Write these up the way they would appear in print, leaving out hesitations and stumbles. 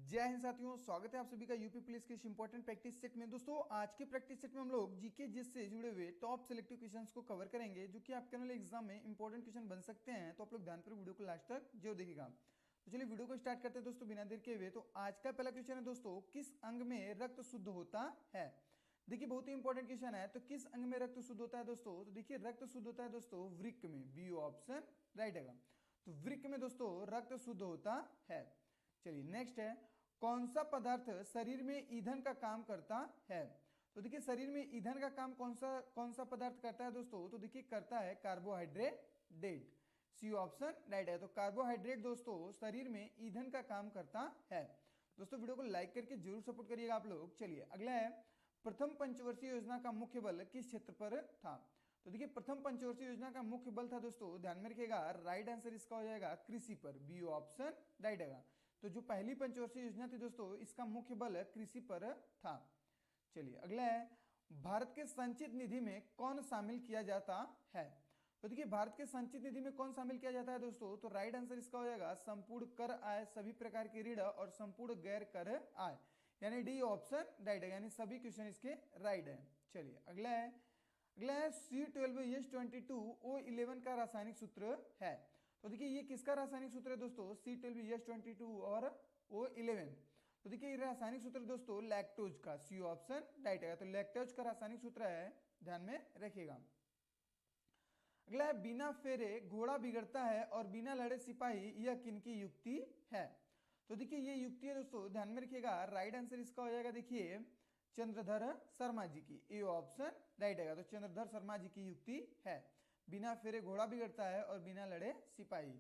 जय हिंद साथियों, स्वागत है आप सभी का यूपी पुलिस के इस इंपॉर्टेंट प्रैक्टिस सेट में। दोस्तों आज के प्रैक्टिस सेट में हम लोग जीके जिस से जुड़े हुए टॉप सिलेक्टिव क्वेश्चंस को कवर करेंगे, जो कि आपके वाले एग्जाम में इंपॉर्टेंट क्वेश्चन बन सकते हैं। तो आप लोग ध्यान पर वीडियो को लास्ट तक जरूर देखिएगा। तो चलिए वीडियो को स्टार्ट करते हैं दोस्तों बिना देर के हुए। तो आज का पहला क्वेश्चन है दोस्तों, किस अंग में रक्त शुद्ध होता है। देखिए बहुत ही इंपॉर्टेंट क्वेश्चन है। तो किस अंग में रक्त शुद्ध होता है दोस्तों, तो देखिए रक्त शुद्ध होता है दोस्तों वृक्क में, बी ऑप्शन राइट है। तो वृक्क में दोस्तों रक्त शुद्ध होता है। चलिए नेक्स्ट है, कौन सा पदार्थ शरीर में ईंधन का काम करता है। तो देखिए शरीर में ईंधन का काम कौन सा पदार्थ करता है दोस्तों, तो देखिए करता है कार्बोहाइड्रेट, सी ऑप्शन राइट है। तो कार्बोहाइड्रेट दोस्तों शरीर में ईंधन का काम करता है। दोस्तों वीडियो को लाइक करके जरूर सपोर्ट करिएगा आप लोग। चलिए अगला है, प्रथम पंचवर्षीय योजना का मुख्य बल किस क्षेत्र पर था। तो देखिए प्रथम पंचवर्षीय योजना का मुख्य बल था दोस्तों, ध्यान में रखिएगा, राइट आंसर इसका हो जाएगा कृषि पर, बी ऑप्शन राइट है। तो जो पहली पंचवर्षीय योजना थी दोस्तों, इसका मुख्य बल कृषि पर था। चलिए अगला है, भारत के संचित निधि में कौन शामिल किया जाता है। तो देखिए भारत के संचित निधि में कौन शामिल किया जाता है दोस्तों, तो राइट आंसर इसका हो जाएगा संपूर्ण कर आय, सभी प्रकार के ऋण और संपूर्ण गैर कर आय, यानी डी ऑप्शन राइट है, यानी सभी क्वेश्चन इसके राइट है। चलिए अगला है C12H22O11 का रासायनिक सूत्र है। तो देखिए ये किसका रासायनिक सूत्र है दोस्तों, C12H22 और O11। तो देखिए ये रासायनिक सूत्र दोस्तों लैक्टोज का, सी ऑप्शन राइट है। तो लैक्टोज का रासायनिक सूत्र है, ध्यान में रखिएगा। अगला है, बिना फेरे घोड़ा बिगड़ता है और बिना लड़े सिपाही, यह किनकी युक्ति है। तो देखिए ये युक्ति है दोस्तों, ध्यान में रखिएगा, राइट आंसर इसका हो जाएगा देखिए चंद्रधर शर्मा जी की, ए ऑप्शन राइट है। तो चंद्रधर शर्मा जी की युक्ति है, बिना फेरे घोड़ा बिगड़ता है और बिना लड़े सिपाही।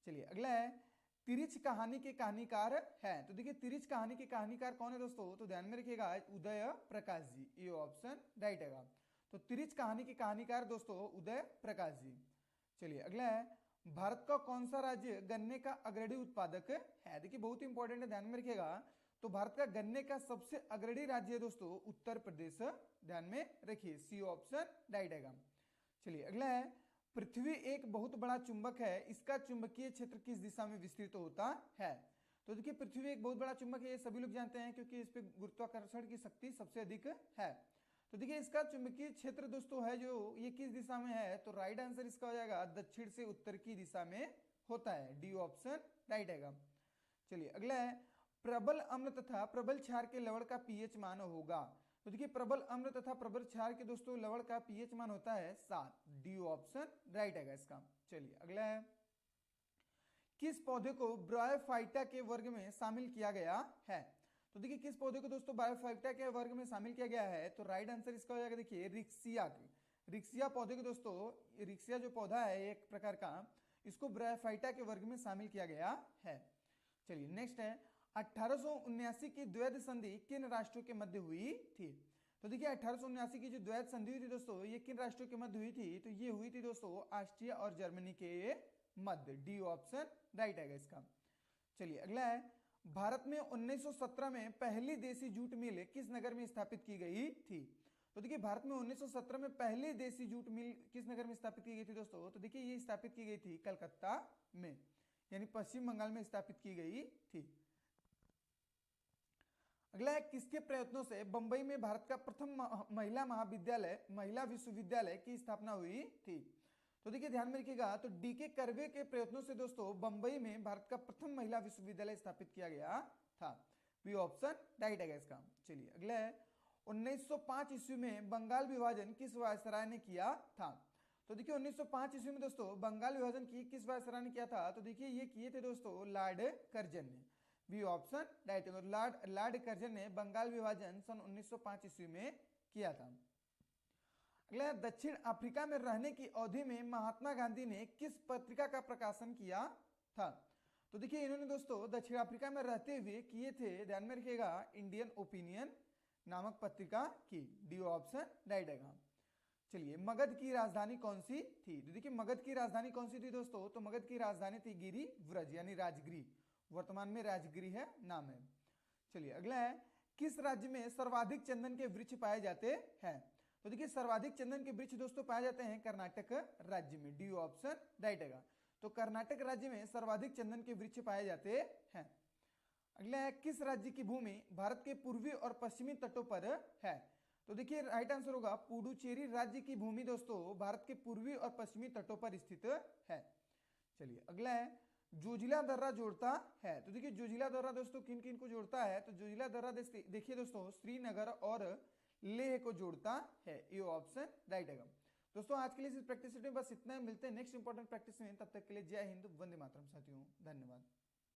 चलिए अगला है, तिरिच कहानी के कहानीकार है। तो देखिए तिरिच कहानी के कहानीकार कौन है दोस्तों, तो ध्यान में रखिएगा उदय प्रकाश जी, ये ऑप्शन राइट है। तो तिरिच कहानी के कहानीकार दोस्तों उदय प्रकाश जी। चलिए अगला है, भारत का कौन सा राज्य गन्ने का अग्रणी उत्पादक है। देखिए बहुत इंपॉर्टेंट है, ध्यान में रखिएगा। तो भारत का गन्ने का सबसे अग्रणी राज्य है दोस्तों उत्तर प्रदेश, ध्यान में रखिए, सी ऑप्शन राइट है। चलिए अगला है, पृथ्वी एक बहुत बड़ा चुंबक है, इसका चुंबकीय क्षेत्र किस दिशा में विस्तृत होता है। तो देखिए पृथ्वी एक बहुत बड़ा चुंबक है, ये सभी लोग जानते हैं क्योंकि इस पे गुरुत्वाकर्षण की शक्ति सबसे अधिक है। तो देखिए इसका चुंबकीय क्षेत्र दोस्तों है जो, ये किस दिशा में है, तो राइट आंसर इसका हो जाएगा दक्षिण से उत्तर की दिशा में होता है, डी ऑप्शन राइट है। चलिए अगला है, प्रबल अम्ल तथा प्रबल क्षार के लवण का पीएच मान होगा। तो देखिए प्रबल अम्ल तथा प्रबल क्षार के दोस्तों लवण का पीएच मान होता है 7, डी ऑप्शन राइट है इसका। चलिए अगला है, किस पौधे को ब्रायोफाइटा के वर्ग में शामिल किया गया है। तो देखिए किस पौधे को दोस्तों ब्रायोफाइटा के वर्ग में शामिल किया गया है, तो राइट आंसर इसका हो जाएगा देखिए रिक्सिया की, रिक्सिया पौधे को दोस्तों, रिक्सिया जो पौधा है एक प्रकार का, इसको ब्रायोफाइटा के वर्ग में शामिल किया गया है। चलिए नेक्स्ट है, 1879 की द्वैध संधि किन राष्ट्रों के मध्य हुई थी। तो देखिए 1879 की जो द्वैध संधि हुई थी दोस्तों, ये किन राष्ट्रों के मध्य हुई थी, तो ये हुई थी दोस्तों ऑस्ट्रिया और जर्मनी के मध्य, डी ऑप्शन राइट है इसका। चलिए अगला है, भारत में 1917 में पहली देसी जूट मिल किस नगर में स्थापित की गई थी। तो देखिए भारत में 1917 में पहली देसी जूट मिल किस नगर में स्थापित की गई थी दोस्तों, तो देखिए ये स्थापित की गई थी कलकत्ता में, यानी पश्चिम बंगाल में स्थापित की गई थी। अगला है, किसके प्रयत्नों से बंबई में भारत का प्रथम महिला विश्वविद्यालय की स्थापना हुई थी। तो देखिए ध्यान में रखिएगा, तो डीके कर्वे के प्रयत्नों से दोस्तों बंबई में भारत का प्रथम महिला विश्वविद्यालय स्थापित किया गया था, बी ऑप्शन राइट है इसका। चलिए अगला है, 1905 ईस्वी में बंगाल विभाजन किस वायसराय ने किया था। तो देखिए 1905 ईस्वी में दोस्तों बंगाल विभाजन किस वायसराय ने किया था, तो देखिए ये किए थे दोस्तों लॉर्ड कर्जन ने, बी ऑप्शन राइट है। लॉर्ड कर्जन ने बंगाल विभाजन सन 1905 ईस्वी में किया था। अगला, दक्षिण अफ्रीका में रहने की अवधि में महात्मा गांधी ने किस पत्रिका का प्रकाशन किया था। तो देखिए इन्होंने दोस्तों दक्षिण अफ्रीका में रहते हुए किए थे, ध्यान में रखिएगा, इंडियन ओपिनियन नामक पत्रिका की, डी ऑप्शन राइट है। चलिए मगध की राजधानी कौन सी थी। तो देखिए मगध की राजधानी कौन सी थी दोस्तों, तो मगध की राजधानी थी गिरिव्रज, यानी राजगिरी, वर्तमान में राजगिरी है नाम है। चलिए अगला है, किस राज्य में सर्वाधिक चंदन के वृक्ष पाए जाते हैं। तो देखिए सर्वाधिक चंदन के वृक्ष दोस्तों पाए जाते हैं कर्नाटक राज्य में, डी ऑप्शन राइट है। तो कर्नाटक राज्य में सर्वाधिक चंदन के वृक्ष पाए जाते हैं। अगला है किस राज्य की भूमि भारत के पूर्वी और पश्चिमी तटों पर है। तो देखिए राइट आंसर होगा पुडुचेरी राज्य की भूमि दोस्तों भारत के पूर्वी और पश्चिमी तटों पर स्थित है। चलिए अगला है जोजिला दर्रा जोड़ता है। तो देखिए जोजिला दर्रा दोस्तों किन किन को जोड़ता है। तो जोजिला दर्रा देखिए दोस्तों श्रीनगर और लेह को जोड़ता है। ये ऑप्शन राइट है। दोस्तों आज के लिए इस प्रैक्टिस में बस इतना ही। मिलते हैं नेक्स्ट इंपॉर्टेंट प्रैक्टिस में, तब तक के लिए जय हिंद, वंदे मातरम साथियों, धन्यवाद।